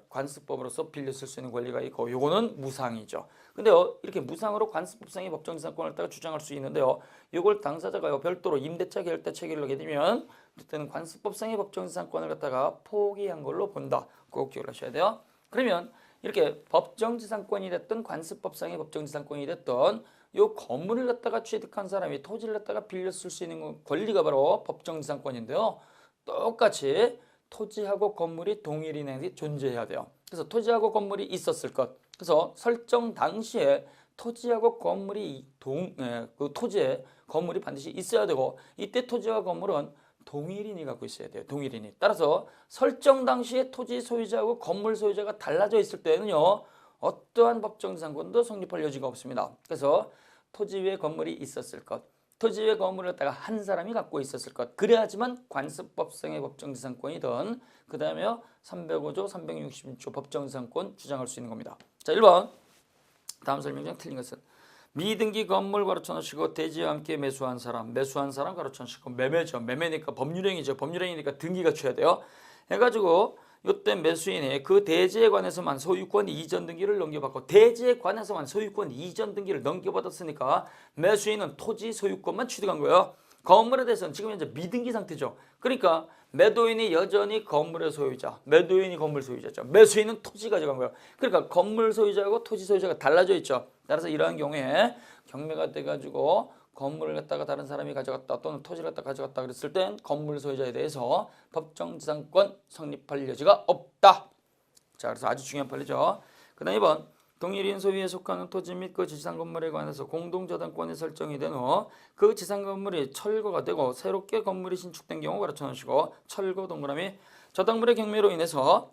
관습법으로서 빌려 쓸 수 있는 권리가 있고 요거는 무상이죠. 근데 이렇게 무상으로 관습법상의 법정지상권을 갖다가 주장할 수 있는데요. 요걸 당사자가 별도로 임대차 계열때 체결을 하게 되면 그때는 관습법상의 법정지상권을 갖다가 포기한 걸로 본다. 꼭 기억하셔야 돼요. 그러면 이렇게 법정지상권이 됐든 관습법상의 법정지상권이 됐든 요 건물을 갖다가 취득한 사람이 토지를 갖다가 빌려 쓸 수 있는 권리가 바로 법정지상권인데요. 똑같이 토지하고 건물이 동일인에 존재해야 돼요. 그래서 토지하고 건물이 있었을 것. 그래서 설정 당시에 토지하고 건물이 그 토지에 건물이 반드시 있어야 되고 이때 토지와 건물은 동일인이 갖고 있어야 돼요. 동일인이. 따라서 설정 당시에 토지 소유자하고 건물 소유자가 달라져 있을 때는요. 어떠한 법정지상권도 성립할 여지가 없습니다. 그래서 토지 위에 건물이 있었을 것. 토지 위에 건물을 갖다가 한 사람이 갖고 있었을 것. 그래야지만 관습법상의 법정지상권이든 그 다음에 305조, 366조 법정지상권 주장할 수 있는 겁니다. 자, 1번 다음 설명 중 틀린 것은 미등기 건물 가로쳐 놓으시고 대지와 함께 매수한 사람 가로쳐 놓으시고 매매죠. 매매니까 법률행위죠. 법률행위니까 등기가 쳐야 돼요. 해가지고 이때 매수인이 그 대지에 관해서만 소유권 이전 등기를 넘겨받고 대지에 관해서만 소유권 이전 등기를 넘겨받았으니까 매수인은 토지 소유권만 취득한 거예요. 건물에 대해서는 지금 현재 미등기 상태죠. 그러니까 매도인이 여전히 건물의 소유자, 매도인이 건물 소유자죠. 매수인은 토지 가져간 거예요. 그러니까 건물 소유자하고 토지 소유자가 달라져 있죠. 따라서 이러한 경우에 경매가 돼가지고 건물을 갖다가 다른 사람이 가져갔다 또는 토지를 갖다가 가져갔다 그랬을 땐 건물 소유자에 대해서 법정지상권 성립할 여지가 없다. 자, 그래서 아주 중요한 판례죠. 그 다음 2번 동일인 소유에 속하는 토지 및 그 지상 건물에 관해서 공동저당권이 설정이 된 후 그 지상 건물이 철거가 되고 새롭게 건물이 신축된 경우 가르쳐 놓으시고 철거 동그라미 저당물의 경매로 인해서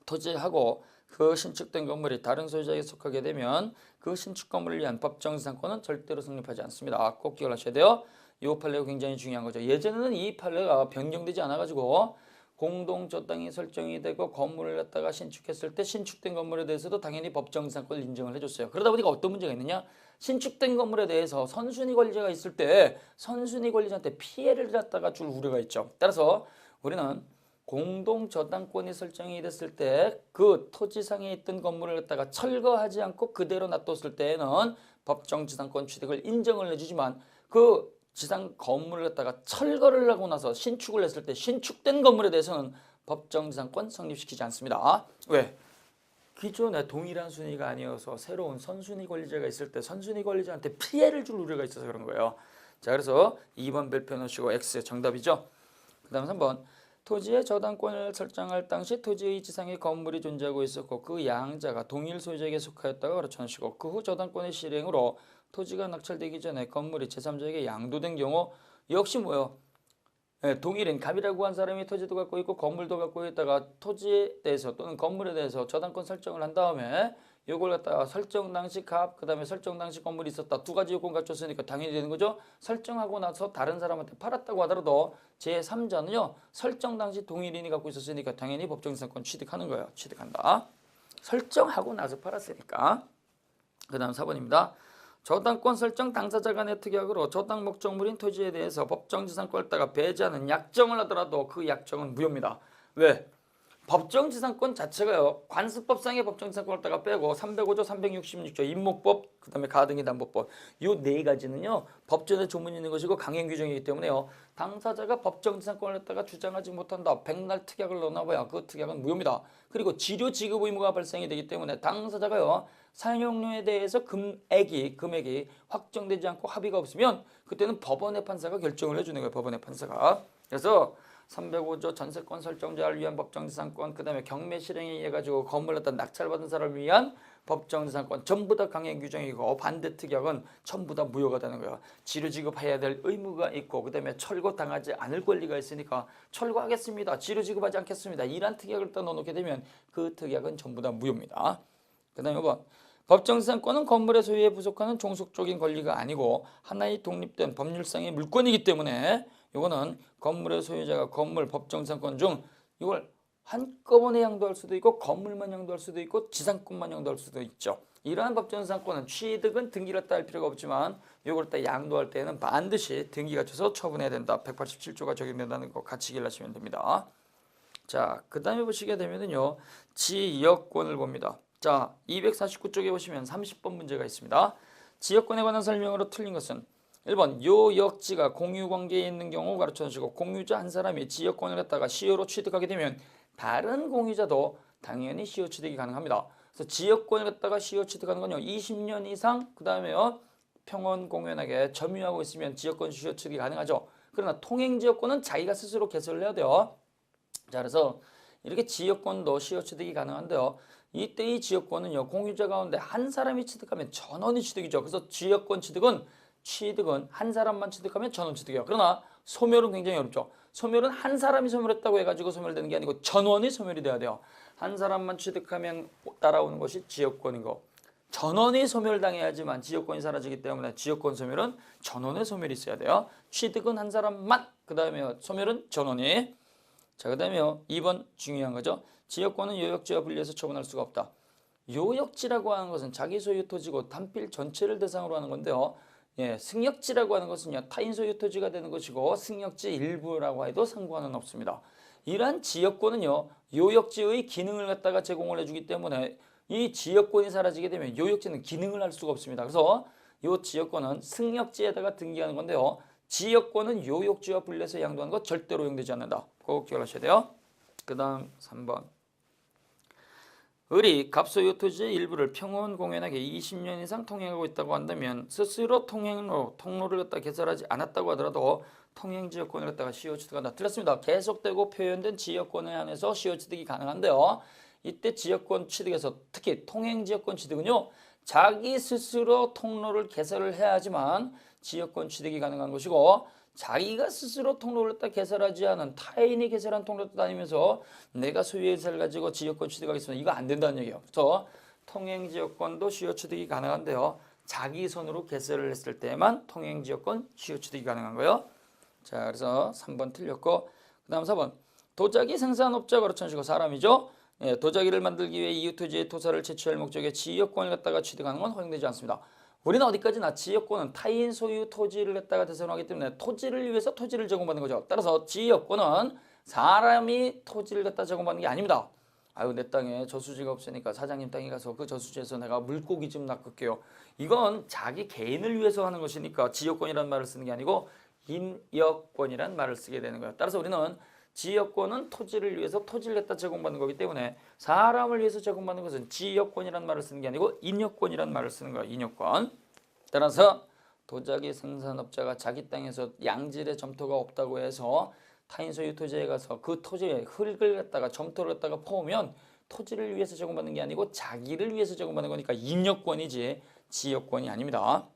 토지하고 그 신축된 건물이 다른 소유자에게 속하게 되면 그 신축 건물을 위한 법정지상권은 절대로 성립하지 않습니다. 꼭 기억하셔야 돼요. 이 판례가 굉장히 중요한 거죠. 예전에는 이 판례가 변경되지 않아가지고 공동저당이 설정이 되고 건물을 갖다가 신축했을 때 신축된 건물에 대해서도 당연히 법정지상권을 인정을 해줬어요. 그러다 보니까 어떤 문제가 있느냐? 신축된 건물에 대해서 선순위 권리자가 있을 때 선순위 권리자한테 피해를 갖다가 줄 우려가 있죠. 따라서 우리는 공동저당권이 설정이 됐을 때 그 토지상에 있던 건물을 갖다가 철거하지 않고 그대로 놔뒀을 때에는 법정지상권 취득을 인정을 해주지만 그 지상 건물을 갖다가 철거를 하고 나서 신축을 했을 때 신축된 건물에 대해서는 법정지상권 성립시키지 않습니다. 왜? 기존에 동일한 순위가 아니어서 새로운 선순위 권리자가 있을 때 선순위 권리자한테 피해를 줄 우려가 있어서 그런 거예요. 자, 그래서 2번 별표 넣으시고 X 정답이죠. 그 다음 3번 토지의 저당권을 설정할 당시 토지의 지상에 건물이 존재하고 있었고 그 양자가 동일 소유자에게 속하였다고 가르쳐 놓으시고 그 후 저당권의 실행으로 토지가 낙찰되기 전에 건물이 제3자에게 양도된 경우 역시 뭐예요? 동일인 갑이라고 한 사람이 토지도 갖고 있고 건물도 갖고 있다가 토지에 대해서 또는 건물에 대해서 저당권 설정을 한 다음에 요걸 갖다가 설정 당시 갑 그다음에 설정 당시 건물이 있었다. 두 가지 요건 갖췄으니까 당연히 되는 거죠. 설정하고 나서 다른 사람한테 팔았다고 하더라도 제3자는요. 설정 당시 동일인이 갖고 있었으니까 당연히 법정지상권 취득하는 거예요. 취득한다. 설정하고 나서 팔았으니까. 그 다음 4번입니다. 저당권 설정 당사자 간의 특약으로 저당 목적물인 토지에 대해서 법정지상권을 따가 배제하는 약정을 하더라도 그 약정은 무효입니다. 왜? 법정지상권 자체가요. 관습법상의 법정지상권을 따가 빼고 305조, 366조 임목법, 그 다음에 가등기담보법 요 네 가지는요. 법전에 조문이 있는 것이고 강행 규정이기 때문에요. 당사자가 법정지상권을 갖다가 주장하지 못한다. 백날 특약을 넣어놔봐야 그 특약은 무효입니다. 그리고 지료 지급 의무가 발생이 되기 때문에 당사자가요. 사용료에 대해서 금액이 확정되지 않고 합의가 없으면 그때는 법원의 판사가 결정을 해주는 거예요. 법원의 판사가. 그래서 305조 전세권 설정자를 위한 법정지상권 그 다음에 경매 실행에 의해 가지고 건물 갖다 낙찰받은 사람을 위한 법정지상권 전부 다 강행 규정이고 반대 특약은 전부 다 무효가 되는 거예요. 지료 지급해야 될 의무가 있고 그 다음에 철거당하지 않을 권리가 있으니까 철거하겠습니다. 지료 지급하지 않겠습니다. 이란 특약을 딱 넣어놓게 되면 그 특약은 전부 다 무효입니다. 그 다음에 5번 법정지상권은 건물의 소유에 부속하는 종속적인 권리가 아니고 하나의 독립된 법률상의 물권이기 때문에 이거는 건물의 소유자가 건물 법정지상권 중 이걸 한꺼번에 양도할 수도 있고 건물만 양도할 수도 있고 지상권만 양도할 수도 있죠. 이러한 법정지상권은 취득은 등기를 따를 필요가 없지만 이걸 다 양도할 때는 반드시 등기 갖춰서 처분해야 된다. 187조가 적용된다는 거 같이 기억하시면 됩니다. 자, 그 다음에 보시게 되면요. 지역권을 봅니다. 자, 249쪽에 보시면 30번 문제가 있습니다. 지역권에 관한 설명으로 틀린 것은 1번 요역지가 공유관계에 있는 경우 가르쳐주시고 공유자 한 사람이 지역권을 갖다가 시효로 취득하게 되면 다른 공유자도 당연히 시효 취득이 가능합니다. 그래서 지역권을 갖다가 시효 취득하는 건요. 20년 이상 그 다음에요. 평원공연하게 점유하고 있으면 지역권 시효 취득이 가능하죠. 그러나 통행지역권은 자기가 스스로 개설을 해야 돼요. 자, 그래서 이렇게 지역권도 시효 취득이 가능한데요. 이때 이 지역권은요. 공유자 가운데 한 사람이 취득하면 전원이 취득이죠. 그래서 지역권 취득은 한 사람만 취득하면 전원 취득이에요. 그러나 소멸은 굉장히 어렵죠. 소멸은 한 사람이 소멸했다고 해가지고 소멸되는 게 아니고 전원이 소멸이 돼야 돼요. 한 사람만 취득하면 따라오는 것이 지역권이고 전원이 소멸당해야지만 지역권이 사라지기 때문에 지역권 소멸은 전원의 소멸이 있어야 돼요. 취득은 한 사람만, 그 다음에 소멸은 전원이. 자, 그 다음에 2번 중요한 거죠. 지역권은 요역지와 분리해서 처분할 수가 없다. 요역지라고 하는 것은 자기 소유 토지고 단필 전체를 대상으로 하는 건데요. 예, 승역지라고 하는 것은요. 타인 소유 토지가 되는 것이고 승역지 일부라고 해도 상관은 없습니다. 이러한 지역권은요. 요역지의 기능을 갖다가 제공을 해주기 때문에 이 지역권이 사라지게 되면 요역지는 기능을 할 수가 없습니다. 그래서 이 지역권은 승역지에다가 등기하는 건데요. 지역권은 요역지와 분리해서 양도하는 것 절대로 용되지 않는다. 꼭 기억하셔야 돼요. 그 다음 3번. 을이 갑소유 토지의 일부를 평원공연하게 20년 이상 통행하고 있다고 한다면 스스로 통로를 갖다 개설하지 않았다고 하더라도 통행지역권을 갖다가 시효 취득한다. 틀렸습니다. 계속되고 표현된 지역권에 한해서 시효 취득이 가능한데요. 이때 지역권 취득에서 특히 통행지역권 취득은요. 자기 스스로 통로를 개설을 해야지만 지역권 취득이 가능한 것이고 자기가 스스로 통로를 딱 개설하지 않은 타인이 개설한 통로를 다니면서 내가 소유의 의사를 가지고 지역권 취득하겠습니다. 이거 안 된다는 얘기예요. 그래서 통행지역권도 시효 취득이 가능한데요. 자기 손으로 개설을 했을 때만 통행지역권 시효 취득이 가능한 거예요. 자, 그래서 3번 틀렸고 그 다음 4번. 도자기 생산업자가 그렇죠. 식으로 사람이죠. 예, 도자기를 만들기 위해 이웃 토지의 토사를 채취할 목적에 지역권을 갖다가 취득하는 건 허용되지 않습니다. 우리는 어디까지나 지역권은 타인 소유 토지를 갖다가 대상하기 때문에 토지를 위해서 토지를 제공받는 거죠. 따라서 지역권은 사람이 토지를 갖다 제공받는 게 아닙니다. 아유, 내 땅에 저수지가 없으니까 사장님 땅에 가서 그 저수지에서 내가 물고기 좀 낚을게요. 이건 자기 개인을 위해서 하는 것이니까 지역권이라는 말을 쓰는 게 아니고 인역권이라는 말을 쓰게 되는 거예요. 따라서 우리는 지역권은 토지를 위해서 토지를 갖다 제공받는 거기 때문에 사람을 위해서 제공받는 것은 지역권이라는 말을 쓰는 게 아니고 인역권이라는 말을 쓰는 거예요. 인역권. 따라서 도자기 생산업자가 자기 땅에서 양질의 점토가 없다고 해서 타인 소유 토지에 가서 그 토지에 흙을 갖다가 점토를 갖다가 퍼오면 토지를 위해서 제공받는 게 아니고 자기를 위해서 제공받는 거니까 인역권이지 지역권이 아닙니다.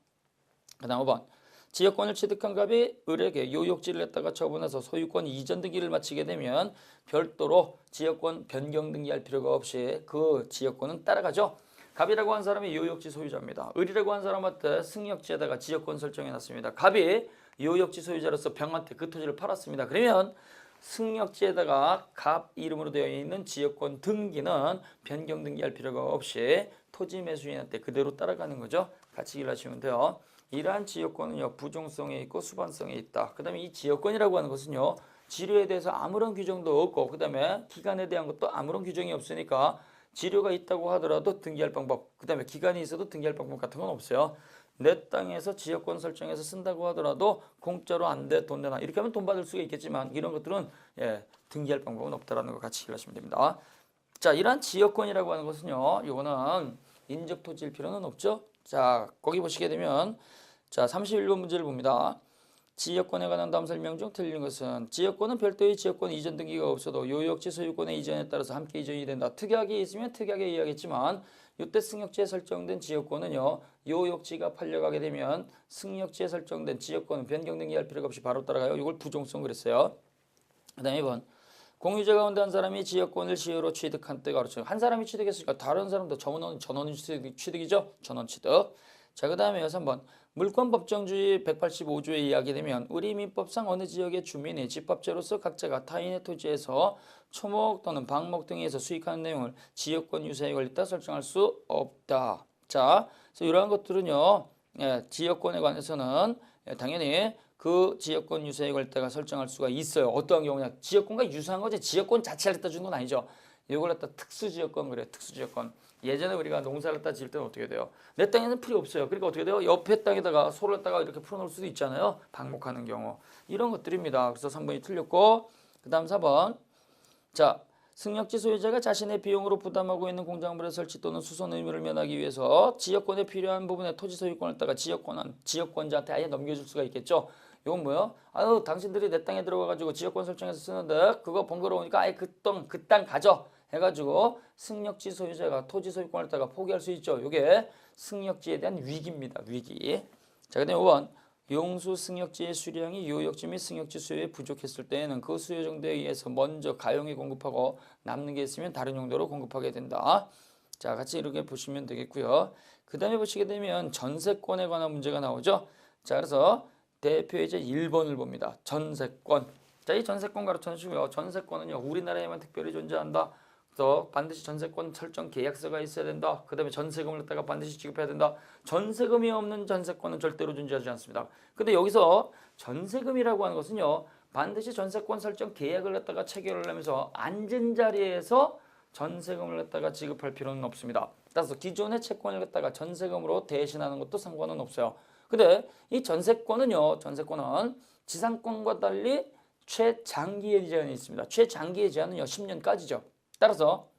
그 다음 5번. 지역권을 취득한 갑이 을에게 요역지를 갖다가 처분해서 소유권 이전 등기를 마치게 되면 별도로 지역권 변경 등기할 필요가 없이 그 지역권은 따라가죠. 갑이라고 한 사람이 요역지 소유자입니다. 을이라고 한 사람한테 승역지에다가 지역권 설정해놨습니다. 갑이 요역지 소유자로서 병한테 그 토지를 팔았습니다. 그러면 승역지에다가 갑 이름으로 되어 있는 지역권 등기는 변경 등기할 필요가 없이 토지 매수인한테 그대로 따라가는 거죠. 같이 일하시면 돼요. 이러한 지역권은요, 부종성에 있고 수반성에 있다. 그 다음에 이 지역권이라고 하는 것은요, 지료에 대해서 아무런 규정도 없고, 그 다음에 기간에 대한 것도 아무런 규정이 없으니까 지료가 있다고 하더라도 등기할 방법, 그 다음에 기간이 있어도 등기할 방법 같은 건 없어요. 내 땅에서 지역권 설정해서 쓴다고 하더라도 공짜로 안 돼, 돈 내놔. 이렇게 하면 돈 받을 수가 있겠지만 이런 것들은 등기할 방법은 없다라는 거 같이 이해하시면 됩니다. 자, 이러한 지역권이라고 하는 것은요, 이거는 인적 토지일 필요는 없죠. 자, 거기 보시게 되면 자, 31번 문제를 봅니다. 지역권에 관한 다음 설명 중 틀린 것은 지역권은 별도의 지역권 이전 등기가 없어도 요역지 소유권의 이전에 따라서 함께 이전이 된다. 특약이 있으면 특약에 의하겠지만 이때 승역지에 설정된 지역권은요, 요역지가 팔려가게 되면 승역지에 설정된 지역권은 변경 등기할 필요가 없이 바로 따라가요. 이걸 부종성 그랬어요. 그 다음에 2번. 공유자 가운데 한 사람이 지역권을 시효로 취득한 때가 그렇죠. 한 사람이 취득했으니까 다른 사람도 전원 취득이죠. 전원 취득. 자, 그 다음에 3번. 물권 법정주의 185조에 이야기되면 우리 민법상 어느 지역의 주민이 집합체로서 각자가 타인의 토지에서 초목 또는 방목 등에서 수익하는 내용을 지역권 유사에 걸렸다 설정할 수 없다. 자, 그래서 이러한 것들은요, 지역권에 관해서는 당연히 그 지역권 유사에 걸렸다가 설정할 수가 있어요. 어떠한 경우냐? 지역권과 유사한 거지 지역권 자체를 갖다 준 건 아니죠. 이걸 갖다 특수지역권 그래. 특수지역권. 예전에 우리가 농사를 갖다 지을 때는 어떻게 돼요? 내 땅에는 필요 없어요. 그러니까 어떻게 돼요? 옆에 땅에다가 소를 갖다가 이렇게 풀어놓을 수도 있잖아요. 방목하는 경우. 이런 것들입니다. 그래서 3번이 틀렸고, 그 다음 4번. 자, 승역지 소유자가 자신의 비용으로 부담하고 있는 공작물의 설치 또는 수선 의무를 면하기 위해서 지역권에 필요한 부분의 토지 소유권을 갖다가 지역권자한테 아예 넘겨줄 수가 있겠죠. 이건 뭐예요? 아유, 당신들이 내 땅에 들어가가지고 지역권 설정해서 쓰는데 그거 번거로우니까 아예 그 땅 가져 해가지고 승역지 소유자가 토지 소유권을 갖다가 포기할 수 있죠. 이게 승역지에 대한 위기입니다. 위기. 자, 그다음에 5번. 용수 승역지의 수량이 요역지 및 승역지 수요에 부족했을 때에는 그 수요 정도에 의해서 먼저 가용에 공급하고 남는 게 있으면 다른 용도로 공급하게 된다. 자, 같이 이렇게 보시면 되겠고요. 그 다음에 보시게 되면 전세권에 관한 문제가 나오죠. 자, 그래서 대표이제 1번을 봅니다. 전세권. 자, 이 전세권 가르쳐 주시고요. 전세권은요, 우리나라에만 특별히 존재한다. 그래서 반드시 전세권 설정 계약서가 있어야 된다. 그 다음에 전세금을 갖다가 반드시 지급해야 된다. 전세금이 없는 전세권은 절대로 존재하지 않습니다. 근데 여기서 전세금이라고 하는 것은요, 반드시 전세권 설정 계약을 갖다가 체결을 하면서 앉은 자리에서 전세금을 갖다가 지급할 필요는 없습니다. 따라서 기존의 채권을 갖다가 전세금으로 대신하는 것도 상관은 없어요. 근데 이 전세권은 지상권과 달리 최장기의 제한이 있습니다. 최장기의 제한은요, 10년까지죠. 따라서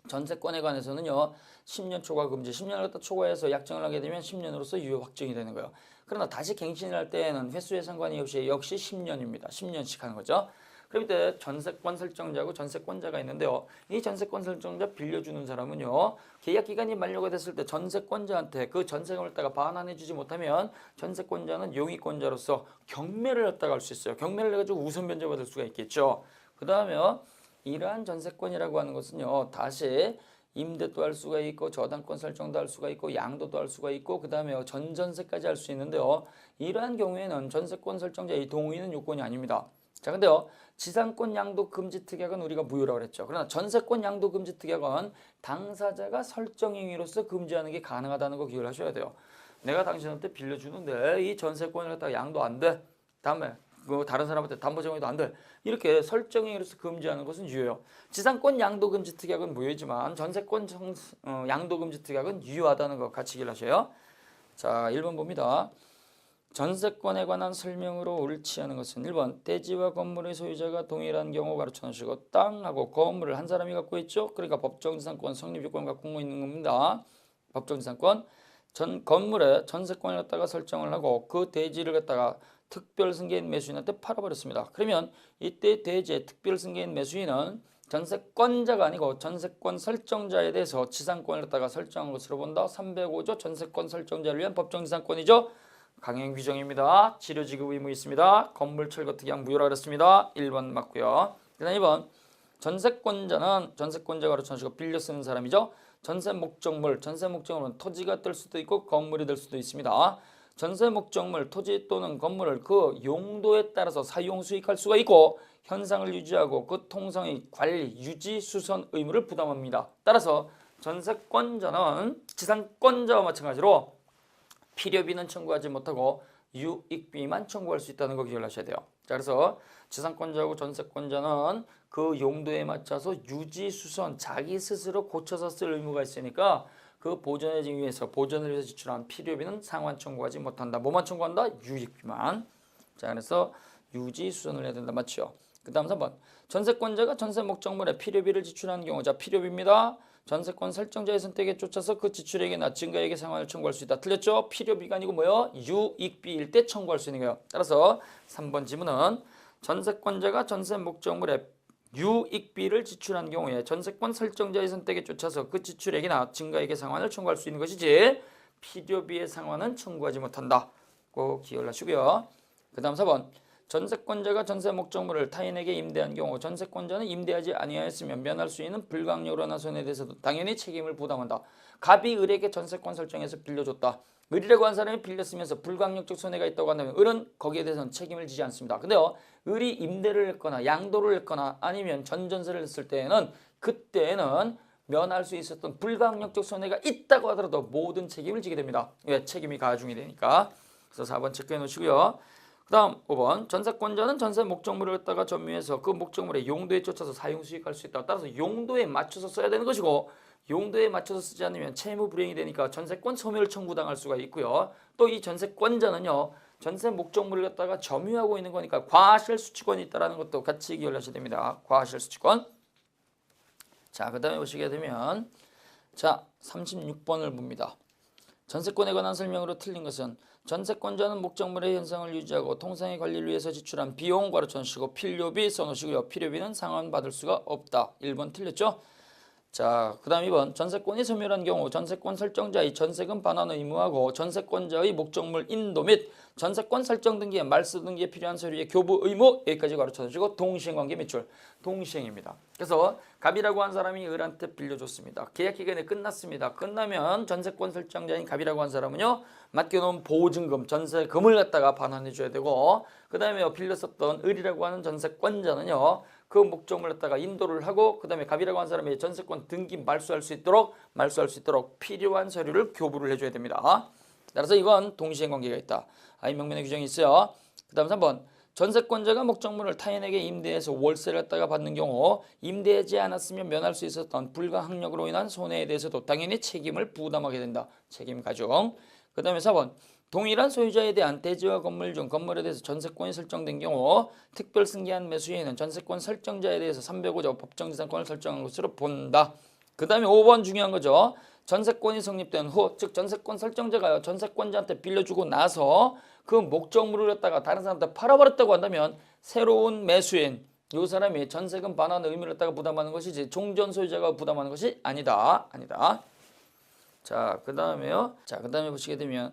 전세권에 관해서는요, 10년 초과 금지, 10년을 갖다 초과해서 약정을 하게 되면 10년으로서 유효 확정이 되는 거예요. 그러나 다시 갱신을 할 때에는 횟수에 상관이 없이 역시 10년입니다. 10년씩 하는 거죠. 그럼 이때 전세권 설정자하고 전세권자가 있는데요. 이 전세권 설정자 빌려주는 사람은요, 계약기간이 만료가 됐을 때 전세권자한테 그 전세금을 갖다가 반환해주지 못하면 전세권자는 용의권자로서 경매를 갖다가 할 수 있어요. 경매를 해가지고 우선 변제받을 수가 있겠죠. 그 다음에 이러한 전세권이라고 하는 것은요, 다시 임대도 할 수가 있고 저당권 설정도 할 수가 있고 양도도 할 수가 있고 그 다음에 전전세까지 할 수 있는데요. 이러한 경우에는 전세권 설정자의 동의는 요건이 아닙니다. 자, 근데요, 지상권 양도 금지 특약은 우리가 무효라고 그랬죠. 그러나 전세권 양도 금지 특약은 당사자가 설정 행위로서 금지하는 게 가능하다는 거 기억을 하셔야 돼요. 내가 당신한테 빌려주는데 이 전세권을 갖다가 양도 안 돼. 다음에 다른 사람한테 담보 제공해도 안 돼. 이렇게 설정 행위로서 금지하는 것은 유효해요. 지상권 양도 금지 특약은 무효이지만 전세권 양도 금지 특약은 유효하다는 거 같이 기억을 하셔요. 자, 1번 봅니다. 전세권에 관한 설명으로 옳지 않은 것은 1번 대지와 건물의 소유자가 동일한 경우 가르쳐 놓으시고 땅하고 건물을 한 사람이 갖고 있죠. 그러니까 법정지상권 성립요건을 갖고 있는 겁니다. 법정지상권 건물에 전세권을 갖다가 설정을 하고 그 대지를 갖다가 특별승계인 매수인한테 팔아버렸습니다. 그러면 이때 대지의 특별승계인 매수인은 전세권자가 아니고 전세권 설정자에 대해서 지상권을 갖다가 설정한 것으로 본다. 305조 전세권 설정자를 위한 법정지상권이죠. 강행 규정입니다. 치료지급 의무 있습니다. 건물 철거 특약 무효라 그랬습니다. 1번 맞고요. 그다음 2번 전세권자는 전세권자가 가르쳐주고 빌려 쓰는 사람이죠. 전세 목적물은 토지가 될 수도 있고 건물이 될 수도 있습니다. 전세 목적물, 토지 또는 건물을 그 용도에 따라서 사용 수익할 수가 있고 현상을 유지하고 그 통상의 관리, 유지, 수선 의무를 부담합니다. 따라서 전세권자는 지상권자와 마찬가지로 필요비는 청구하지 못하고 유익비만 청구할 수 있다는 거 기억하셔야 돼요. 자, 그래서 지상권자하고 전세권자는 그 용도에 맞춰서 유지, 수선, 자기 스스로 고쳐서 쓸 의무가 있으니까 그 보존을 위해서 지출한 필요비는 상환 청구하지 못한다. 뭐만 청구한다? 유익비만. 자, 그래서 유지, 수선을 해야 된다. 맞죠? 그 다음 3번 전세권자가 전세 목적물에 필요비를 지출하는 경우. 자, 필요비입니다. 전세권 설정자의 선택에 쫓아서 그 지출액이나 증가액의 상환을 청구할 수 있다. 틀렸죠? 필요비가 아니고 뭐요? 유익비일 때 청구할 수 있는 거예요. 따라서 3번 지문은 전세권자가 전세 목적물에 유익비를 지출한 경우에 전세권 설정자의 선택에 쫓아서 그 지출액이나 증가액의 상환을 청구할 수 있는 것이지 필요비의 상환은 청구하지 못한다. 꼭 기억을 하시고요. 그 다음 4번 전세권자가 전세 목적물을 타인에게 임대한 경우 전세권자는 임대하지 아니하였으면 면할 수 있는 불가항력으로나 손해에 대해서도 당연히 책임을 부담한다. 갑이 을에게 전세권 설정해서 빌려줬다. 을이라고 한 사람이 빌렸으면서 불가항력적 손해가 있다고 한다면 을은 거기에 대해서는 책임을 지지 않습니다. 근데요, 을이 임대를 했거나 양도를 했거나 아니면 전전세를 했을 때에는 그때는 면할 수 있었던 불가항력적 손해가 있다고 하더라도 모든 책임을 지게 됩니다. 왜? 책임이 가중이 되니까. 그래서 4번 체크해 놓으시고요. 그 다음 5번 전세권자는 전세 목적물을 갖다가 점유해서 그 목적물의 용도에 쫓아서 사용 수익할 수 있다. 따라서 용도에 맞춰서 써야 되는 것이고 용도에 맞춰서 쓰지 않으면 채무 불이행이 되니까 전세권 소멸 청구당할 수가 있고요. 또 이 전세권자는요. 전세 목적물을 갖다가 점유하고 있는 거니까 과실수취권이 있다는 것도 같이 기억하셔야 됩니다. 과실수취권. 자, 그 다음에 보시게 되면 자 36번을 봅니다. 전세권에 관한 설명으로 틀린 것은 전세권자는 목적물의 현상을 유지하고 통상의 관리를 위해서 지출한 비용 가르쳐주시고 필요비 써놓으시고요. 필요비는 상환받을 수가 없다. 1번 틀렸죠? 자, 그 다음 2번 전세권이 소멸한 경우 전세권 설정자의 전세금 반환 의무하고 전세권자의 목적물 인도 및 전세권 설정 등기에 말소 등기에 필요한 서류의 교부 의무 여기까지 가르쳐주시고 동시행관계 매출 동시행입니다. 그래서 갑이라고 한 사람이 을한테 빌려줬습니다. 계약 기간이 끝났습니다. 끝나면 전세권 설정자인 갑이라고 한 사람은요 맡겨놓은 보증금 전세금을 갖다가 반환해 줘야 되고 그 다음에 빌렸었던 을이라고 하는 전세권자는요 그 목적물을 갖다가 인도를 하고 그 다음에 갑이라고 한 사람이 전세권 등기 말소할 수 있도록 필요한 서류를 교부를 해줘야 됩니다. 따라서 이건 동시행관계가 있다. 명문의 규정이 있어요. 그 다음 3번 전세권자가 목적물을 타인에게 임대해서 월세를 갖다가 받는 경우 임대하지 않았으면 면할 수 있었던 불가항력으로 인한 손해에 대해서도 당연히 책임을 부담하게 된다. 책임 가중. 그 다음에 4번 동일한 소유자에 대한 대지와 건물 중 건물에 대해서 전세권이 설정된 경우 특별승계한 매수인은 전세권 설정자에 대해서 305조 법정지상권을 설정한 것으로 본다. 그 다음에 5번 중요한 거죠. 전세권이 성립된 후, 즉 전세권 설정자가요 전세권자한테 빌려주고 나서 그 목적물을 갖다가 다른 사람한테 팔아버렸다고 한다면 새로운 매수인 이 사람이 전세금 반환 의무를 갖다가 부담하는 것이지 종전 소유자가 부담하는 것이 아니다. 자, 그 다음에요. 자, 그 다음에 보시게 되면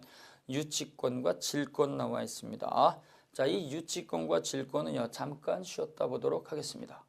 유치권과 질권 나와 있습니다. 자, 이 유치권과 질권은요 잠깐 쉬었다 보도록 하겠습니다.